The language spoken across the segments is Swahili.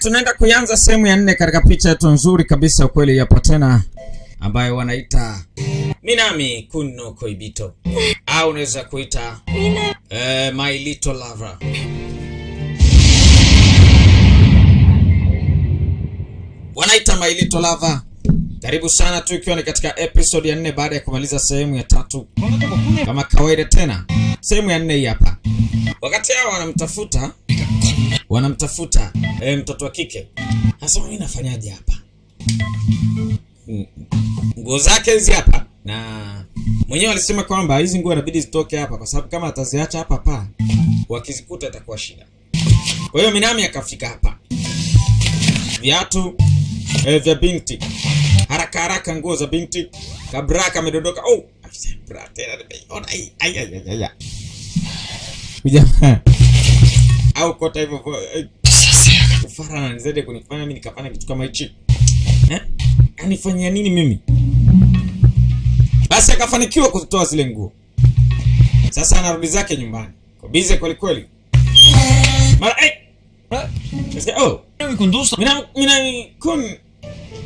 tunaenda kuanza sehemu ya 4 katika picha yetu nzuri kabisa ukweli hapo tena ambayo wanaita Minami Kuno Koibito au unaweza kuita My Little Lover. Wanaita My Little Lover. Karibu sana tu ikiwa ni katika episode ya 4 baada ya kumaliza sehemu ya 3. Kama kawaida tena sehemu ya 4 hii hapa. Wakati hao wanamtafuta mtoto wa kike. Sasa mimi nafanyaje hapa? Nguo zake hizi hapa na mwenyewe alisema kwamba hizi nguo inabidi zitoke hapa kwa sababu kama ataziacha hapa wakizikuta itakuwa shida. Kwa hiyo Minami akafika hapa. Viatu vya binti. Haraka nguo za binti. Kabraka amedondoka. Oh, ona ai. Jamaa. Au kota hivyo ufara na nizede kunifanya mimi nikafanya kitu kama hichi. Anifanyia nini mimi? Basi akafanikiwa kutoa zile nguo. Sasa anarudi zake nyumbani. Kwa bize kweli kweli. Mara Minami kun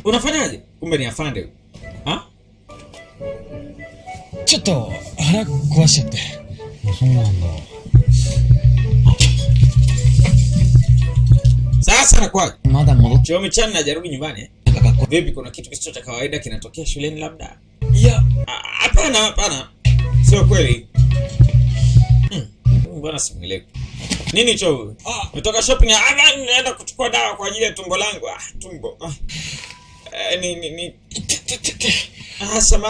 unafanyaje? Kumbe ni afande. Chotto hara kuwashatte. Sasa na kwa mada modo. Chiyomi chan hajarudi nyumbani. Vipi kuna kitu kisicho cha kawaida kinatokea shuleni labda? Ya, hapana. Sio kweli. Mbona simuelewi? Nini cho? Umetoka shopping naenda kuchukua dawa kwa ajili ya tumbo langu. Tumbo.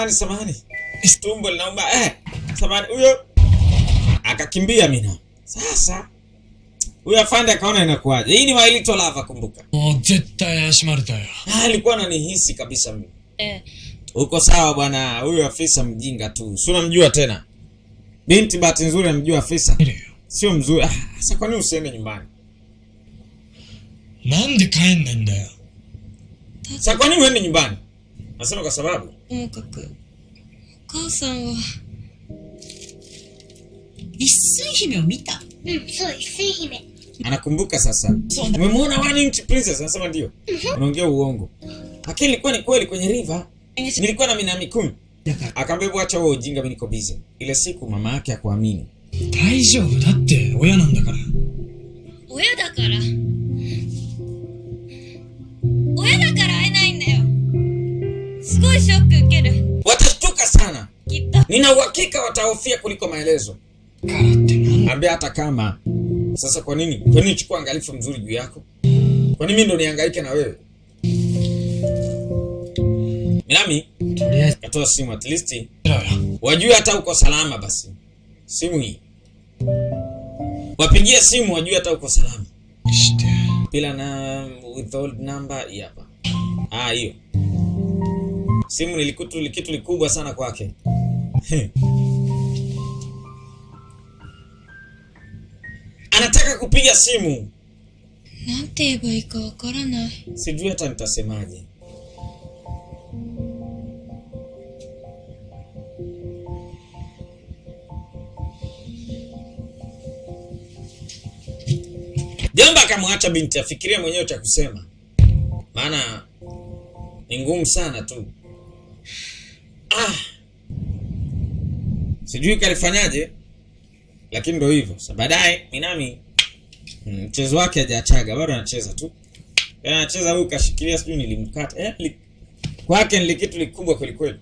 Samahani. Tumbo linauma. Samahani huyo. Akakimbia Mina. Sasa huyo afande akaona inakuaje. Hii ni My Little Lover kumbuka. Zetai yashimaruta yo. Alikuwa ananihisi kabisa mimi. Uko sawa bwana, huyo afisa mjinga tu. Si unamjua tena. Binti bahati nzuri anamjua afisa. Sio mzuri. Sasa kwa nini usiende nyumbani? Nande kaenda nda yo. Sasa kwa nini uende nyumbani? Nasema kwa sababu Kou-san wa Issui Hime o mita? So Issui Hime. Anakumbuka sasa. Umemwona One Inch Princess? Anasema ndio. Unaongea uongo. Lakini ilikuwa ni kweli kwenye river. Nilikuwa na Minami Kun. Akaambia acha wewe ujinga mimi niko busy. Ile siku mama yake akuamini. Daijoubu datte oya nan da kara. Oya da kara aenai nda yo. Sugoi shock ukeru. Watashtuka sana. Kitto. Nina uhakika watahofia kuliko maelezo. Karate nan. Ambia hata kama. Sasa kwa nini chukua angalifu mzuri juu yako? Kwa nini mimi ndo nihangaike na wewe? Minami, katoa simu at least. Wajue hata uko salama basi. Simu hii. Wapigie simu wajue hata uko salama. Bila na withhold number hapa. Hiyo. Simu ni kitu likubwa sana kwake. Anataka kupiga simu. Nante ieba ii ka wakaranai. Sijui hata nitasemaje. Jomba akamwacha binti afikirie mwenyewe cha kusema. Maana ni ngumu sana tu. Sijui kalifanyaje. Lakini ndio hivyo. Sasa baadaye Minami mchezo wake hajaachaga, bado anacheza tu. Anacheza huyu kashikilia sijui nilimkata. Kwake ni kitu likubwa kweli kweli.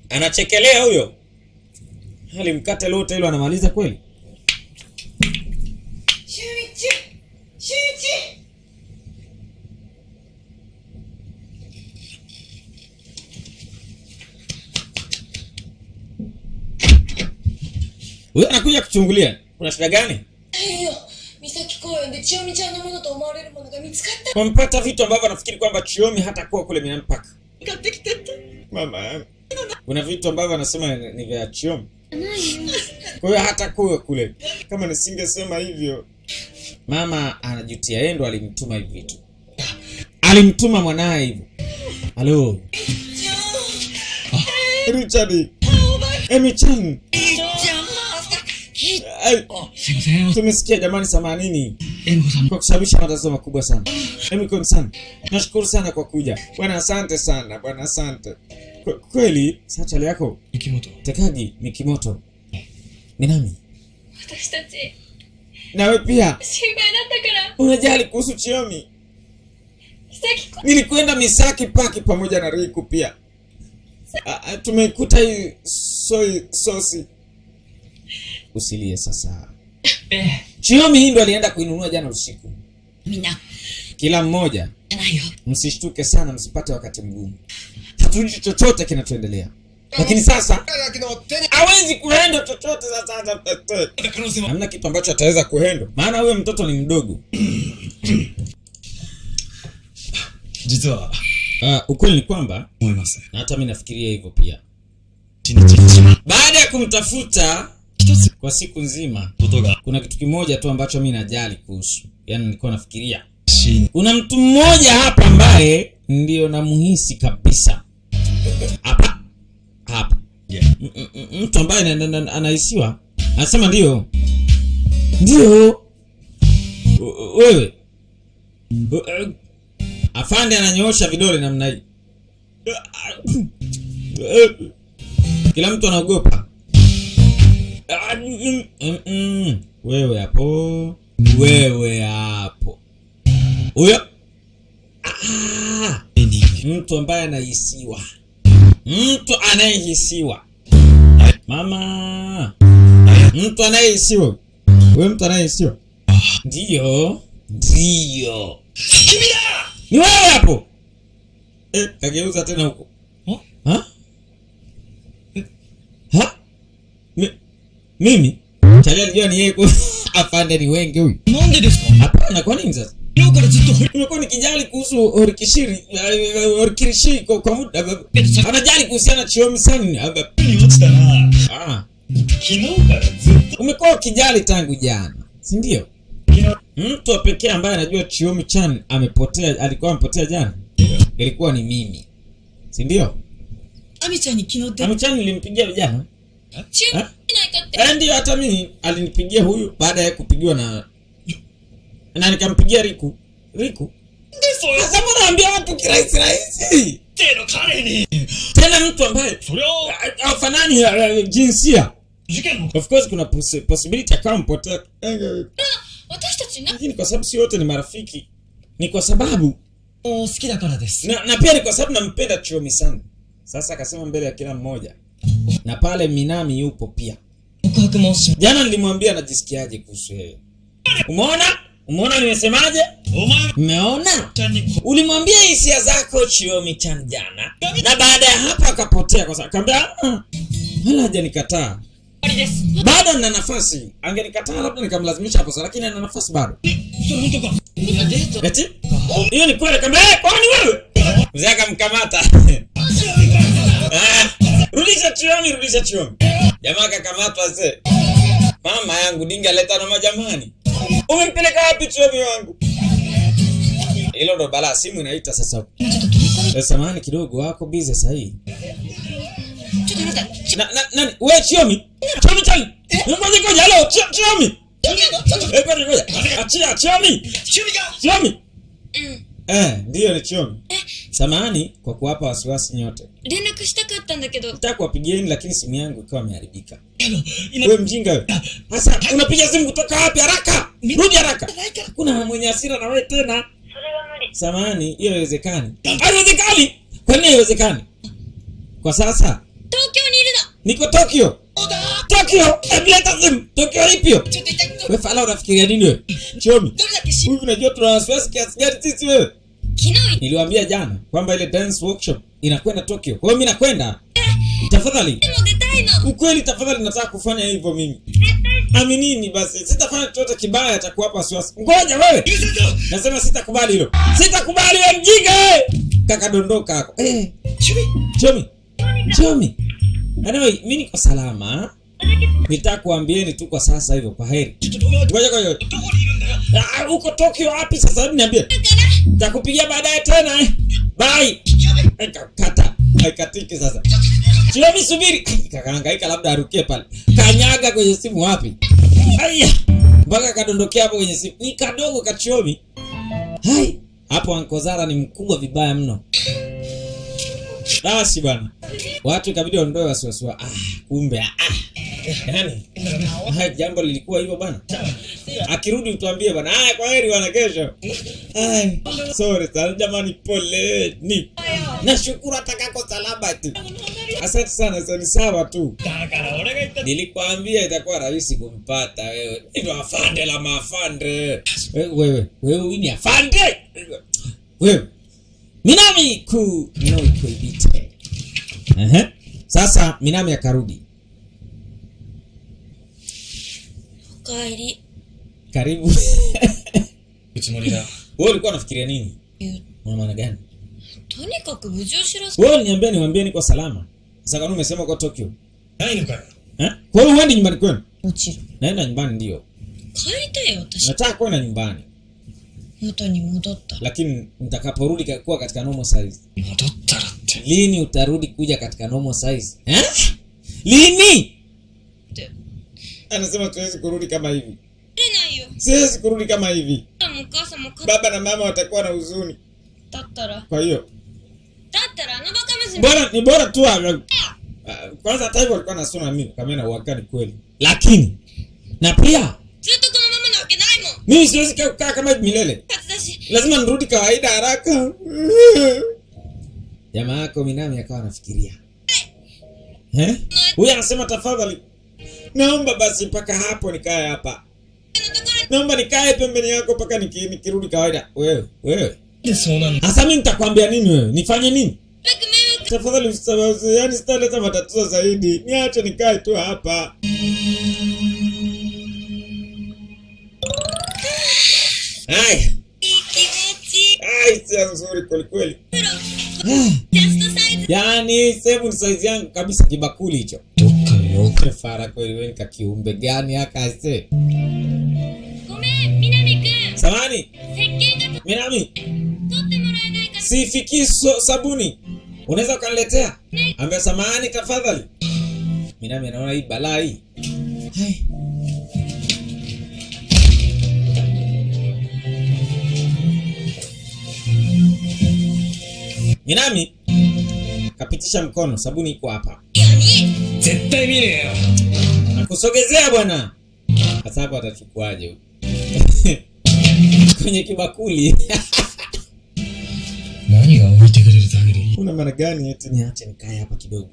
Anachekelea huyo. Alimkata lote hilo anamaliza kweli. Shuichi. Wewe anakuja kuchungulia. Kuna shida gani? Misaki Koen de Chiyomi-chan no mono to omawareru mono ga mitsukata. Wampata vitu ambavyo anafikiri kwamba Chiyomi hata kuwa kule Minami Park. Mama. Kuna vitu ambavyo anasema ni vya Chiyomi. Kwa hiyo hata kuwa kule. Kama nisingesema hivyo. Mama anajutia, yeye ndo alimtuma hivi vitu. Alimtuma mwanae hivyo. Halo. Richard. Emi-chan. すいません。 Tumesikia jamani, samanini エミコさん、 kwa kusababisha matatizo makubwa sana. Emi-san, nashukuru sana kwa kuja. Bwana asante sana, bwana asante. Kweli, sachali yako 雪本。 Takagi Mikimoto. Minami, 私たち nawe pia 心配だったから unajali kuhusu Chiyomi. 岬こ Nilikwenda Misaki Park pamoja na Riku pia. Tumekuta hii sosi. Usilie sasa. Chiyomi hii ndo alienda kuinunua jana usiku. みんな Kila mmoja じゃないよ msishtuke sana, msipate wakati mgumu. Hatujui chochote kinachoendelea. Lakini sasa hawezi kuenda chochote sasa. Hamna kitu ambacho ataweza kuenda. Maana huyo mtoto ni mdogo. 実は、 Ukweli ni kwamba 思います。 na hata mimi nafikiria hivyo pia. 一日一番 Baada ya kumtafuta 一つ kwa siku nzima, ことが kuna kitu kimoja tu ambacho mimi najali kuhusu. Yaani nilikuwa nafikiria. しい。 Kuna mtu mmoja hapa ambaye ndio namuhisi kabisa. Hapa. Hapa. Mtu ambaye anahisiwa. Anasema ndio. Ndio. Wewe. Afande ananyoosha vidole namna hii. Kila mtu anaogopa. Wewe hapo. Wewe hapo. Huyo. Mtu ambaye anahisiwa. Mtu anayehisiwa. Mama. Mtu anayehisiwa. Wewe mtu anayehisiwa. Ndio. Ndio. Ni wewe hapo. Kageuza tena huko. Ha? Ha? Mimi? Chali alijua ni yeye. Afande ni wengi huyu. なんでですか Hapana, kwa nini sasa? 昨日からずっと、 Nimekuwa nikijali kuhusu Orikirishi kwa muda. Anajali kuhusiana na Chiyomi sana. に落ちたな。 Ah, 昨日からずっと。 umekuwa ukijali tangu jana, si ndio? Mtu wa pekee ambaye anajua Chiyomi-chan alikuwa amepotea jana. Ilikuwa ni mimi. Si ndio? アミちゃんに昨日 Ami-chan nilimpigia jana. チューないかって Ndio, hata mimi alinipigia huyu baada ya kupigiwa na nikampigia Riku. Sasa naambia watu kirahisi rahisi. ての彼に。 Tena mtu ambaye そりゃ、 hafanani jinsia. 事件の Of course kuna possibility akawa mpotea. 私たちな Lakini kwa sababu si wote ni marafiki. Ni kwa sababu 好きだからです。 na pia ni kwa sababu nampenda Chiyomi sana. Sasa akasema mbele ya kila mmoja. Na pale Minami yupo pia. 告白もし、 Jana nilimwambia najisikiaje kuhusu yeye. Umeona nimesemaje? お前 Umeona? ちゃんにこ Ulimwambia hisia zako Chiyomi-chan jana. Na baada ya hapo akapotea kwa sababu akamwambia wala hajanikataa. わりです。 Bado nina nafasi. Angenikataa labda nikamlazimisha hapo, lakini ana nafasi bado. それ本当か。いや、デート。 Eti? Hiyo ni kweli kama kwani wewe? Mzee akamkamata. Rudisha Chiyomi. Jamaa akakamatwa mzee. Mama yangu dinga leta na majamani. Umempeleka wapi Chiyomi wangu? Hilo ndo balaa, simu inaita sasa. Samahani kidogo, wako busy sasa hii. ちょっと待って Nani? Wewe Chiyomi-chan. Ngoja halo Chiyomi. Ngoja. Achia Chiyomi. 趣味が Chiyomi. うん Ndio ni Chiyomi. Samahani kwa kuwapa wasiwasi nyote. 連絡したかったんだけど Nataka kuwapigieni lakini simu yangu ikawa imeharibika. 今、 Wewe mjinga wewe. Sasa unapiga simu kutoka wapi? Haraka. Rudi haraka. Kuna mwenye hasira na wewe tena. Samahani, hiyo haiwezekani. Haiwezekani. Kwa nini haiwezekani? Kwa sasa 東京にいるの niko Tokyo. Tokyo. Leta simu. Tokyo ipi hiyo? ちょっと痛い Wewe fala unafikiria nini wewe? Chiyomi. どれだっけし Huyu unajua tuna wasiwasi kiasi gani sisi wewe? 昨日 Niliwaambia jana kwamba ile dance workshop inakwenda Tokyo. Kwa hiyo mimi nakwenda. Tafadhali. でも出たいの Ukweli tafadhali nataka kufanya hivyo mimi. Aminini basi. Sitafanya chochote kibaya cha kuwapa wasiwasi. Ngoja wewe. Nasema sitakubali hilo. Sitakubali wewe mjinga. Kaka dondoka hapo. Chiyomi. Anyway, mimi niko salama. Nitaka kuambieni tu kwa sasa hivyo, kwa heri. Ngoja. どこにいるんだよ。 Uko Tokyo wapi sasa? Hebu niambie. Nitakupigia baadaye tena. Bye. Kata. Haikatiki sasa. Chiyomi subiri. Kakahangaika labda arukie pale. Kanyaga kwenye simu wapi? Aya. Mpaka kadondokea hapo kwenye simu. Ni kadogo ka Chiyomi. Hai. Hapo Ankozara ni mkubwa vibaya mno. Basi bwana. Watu ikabidi waondoe wasiwasi. Kumbe yani jambo lilikuwa hivyo bwana. Akirudi utuambie bwana. Kwa heri bwana kesho. Sorry sana jamani, pole ni. Nashukuru atakako salama tu. Asante sana, sasa ni sawa tu. Nilikwambia itakuwa rahisi kumpata wewe. Ndio afande la mafande. Wewe ni afande. Wewe. Minami ku no kuibite. Sasa Minami akarudi. Kairi. Karibu. Uchimolida. Wewe ulikuwa unafikiria nini? Una maana gani? Tonikaku buji ushiro. Wewe niambie niko salama. Sasa kama umesema uko Tokyo. Nani nuka? Kwa hiyo uende nyumbani kwenu? Mochiro. Naenda nyumbani ndio. Kairitayo watashi. Nataka kwenda nyumbani. Moto ni modotta. Lakini nitakaporudi kuwa katika normal size. Modottara tte. Lini utarudi kuja katika normal size? Lini? Anasema tuwezi kurudi kama hivi. Siwezi kurudi kama hivi. Baba na mama watakuwa na huzuni. Kwa hiyo ni bora tu kwanza hata hivyo walikuwa nasoma mimi kama na uhakika ni kweli. Lakini na pia mimi siwezi kukaa kama hivi milele. Lazima nirudi kawaida haraka. Jamaa yako Minami akawa anafikiria. Huyu anasema tafadhali. Naomba basi mpaka hapo nikae hapa. Naomba nikae pembeni yako mpaka nikirudi kawaida. Wewe. Sasa mimi nitakwambia nini wewe? Nifanye nini? Tafadhali usisababu, yani sitaleta matatizo zaidi. Niache nikae tu hapa. Ai, si nzuri kweli. Yani sehemu ni size yangu kabisa, kibakuli hicho. Fara kweli, wewe nika kiumbe gani haka ase? Samani. Minami. Sifiki sabuni. Unaweza ukaniletea? Ambia samani tafadhali. Minami anaona hii balaa hii. Hai. Minami kapitisha mkono, sabuni iko hapa. Zettai mire yo. Nakusogezea bwana. Sasa hapo atachukuaje? Kwenye kibakuli. Nani ga oite kureru tame de ii? Una maana gani eti niache nikae hapa kidogo?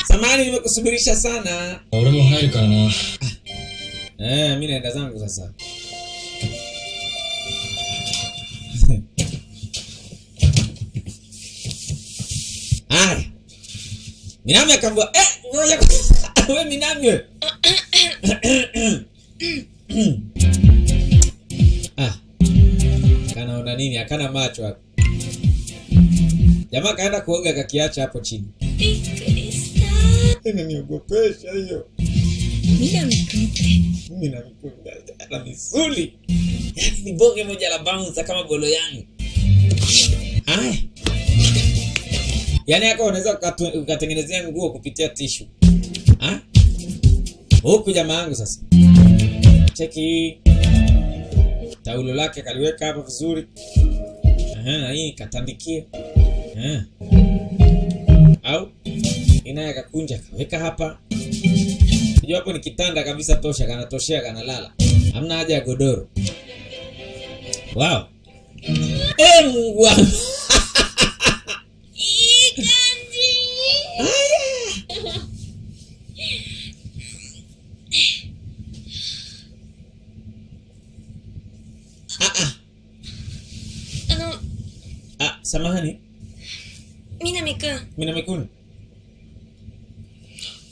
Samani nimekusubirisha sana. Ore mo hairu kara na. Mimi naenda zangu sasa. Minami akambwa, ngoja wewe Minami wewe. Kanaona nini? Akana macho hapo. Jamaa kaenda kuoga kakiacha hapo chini. Inaniogopesha hiyo. Mimi na misuli. Yaani ni bonge moja la bounce kama bolo yangu. Yaani hako unaweza ukatengenezea nguo kupitia tissue. Huku jamaa yangu sasa. Cheki. Taulo lake kaliweka hapa vizuri. Na hii katandikie. Au inaye kakunja kaweka hapa. Unajua hapo ni kitanda kabisa tosha, kanatoshea kanalala. Hamna haja ya godoro. Wow. Mungu wangu. Samahani. Minami-kun.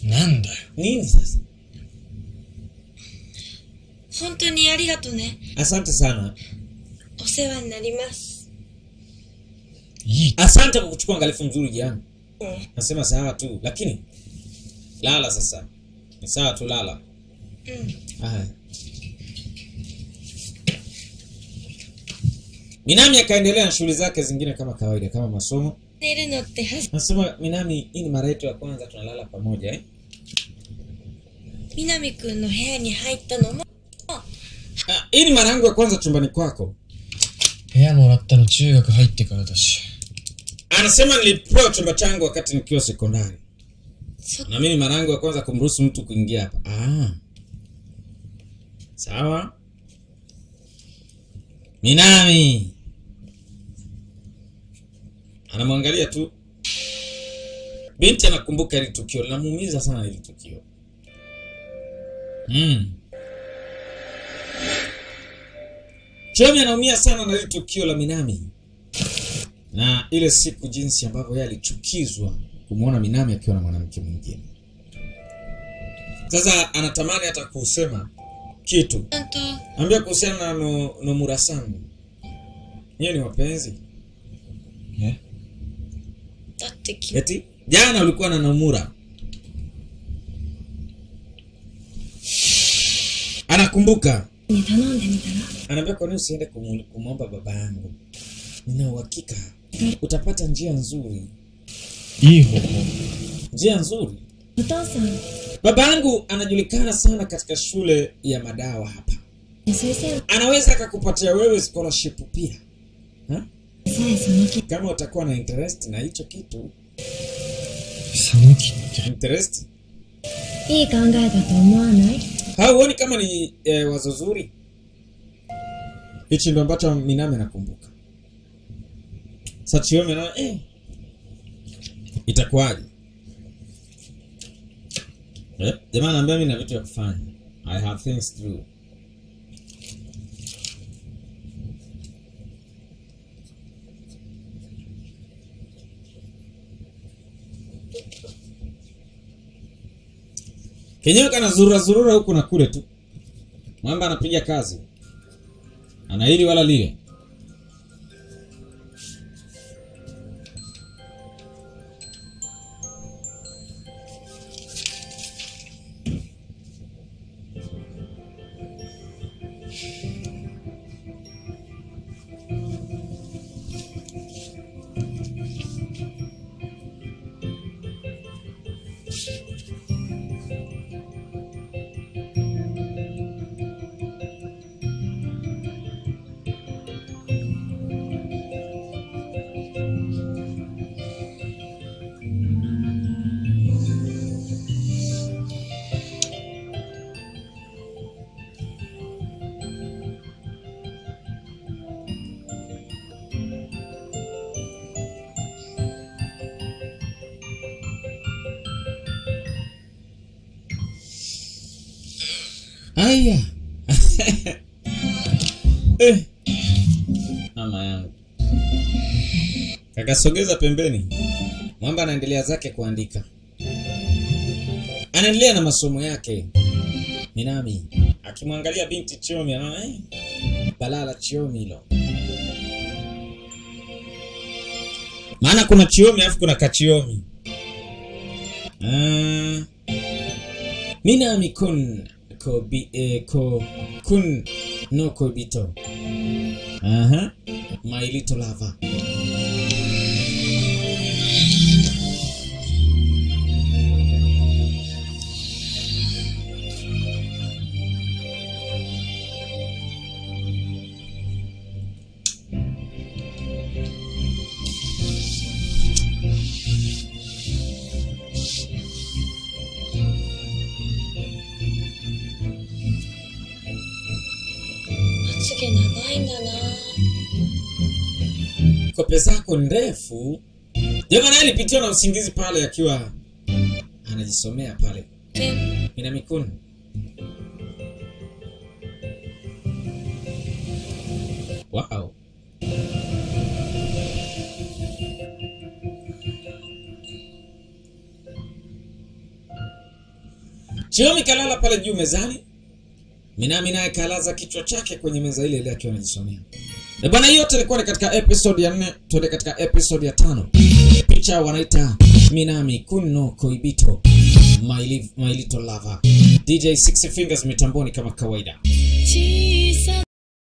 Nanda yo. Nini sasa? Hontou ni arigato ne. Asante sana. Osewa ni narimasu. Asante kwa kuchukua angalifu mzuri jana. Nasema sawa tu, lakini lala sasa. Ni sawa tu lala. Minami akaendelea na shughuli zake zingine kama kawaida, kama masomo. 寝るのって初 Nasema Minami, hii ni mara yetu ya kwanza tunalala pamoja 南くんの部屋に入ったのも hii ni mara yangu ya kwanza chumbani kwako. 部屋もらったの中学入ってからだし。 Anasema nilipewa chumba changu wakati nikiwa sekondari. そ Na mimi mara yangu ya kwanza kumruhusu mtu kuingia hapa. Sawa. Minami. Anamwangalia tu. Binti anakumbuka ile tukio, linamuumiza sana ile tukio. Chiyomi anaumia sana na ile tukio la Minami. Na ile siku jinsi ambavyo yeye alichukizwa kumuona Minami akiwa na mwanamke mwingine. Sasa anatamani hata kusema kitu. ちゃんと Ambia kuhusiana na Nomura-san. Yeye ni wapenzi. だって君 Eti jana ulikuwa na Nomura. Anakumbuka. に頼んでみたら Anaambia kwa nini usiende kumwomba baba yangu? Nina uhakika utapata njia nzuri. いい方法。 Njia nzuri. お父さん Baba yangu anajulikana sana katika shule ya madawa hapa. 先生 Anaweza akakupatia wewe scholarship pia. さえその気 Kama utakuwa na interest na hicho kitu. その気って。 Interest? いい考えだと思わない Hauoni kama ni wazo zuri? Hichi ndio ambacho Minami anakumbuka. Sasa Chiyomi na itakuwaje? Jamaa anambia mimi na vitu vya kufanya. I have things to do. Kenyewe kana zurura huku na kule tu. Mwamba anapiga kazi. Ana hili wala lile. Aya. Mama yangu. Kakasogeza pembeni. Mwamba anaendelea zake kuandika. Anaendelea na masomo yake. Minami akimwangalia binti Chiyomi anaona balala Chiyomi hilo. Maana kuna Chiyomi alafu kuna Kachiyomi. Minami kun kun no kobito. My little lover. Kope zako ndefu. Jamani alipitia na usingizi pale akiwa anajisomea pale. Minami kun. Wow. Chiyomi kalala pale juu mezani. Minami naye kalaza kichwa chake kwenye meza ile ile akiwa anajisomea. Na bwana, hiyo ilikuwa ni katika episode ya 4, tuende katika episode ya 5. Picha wanaita Minami kun no koibito. My little lover. DJ 6 Fingers mitamboni kama kawaida.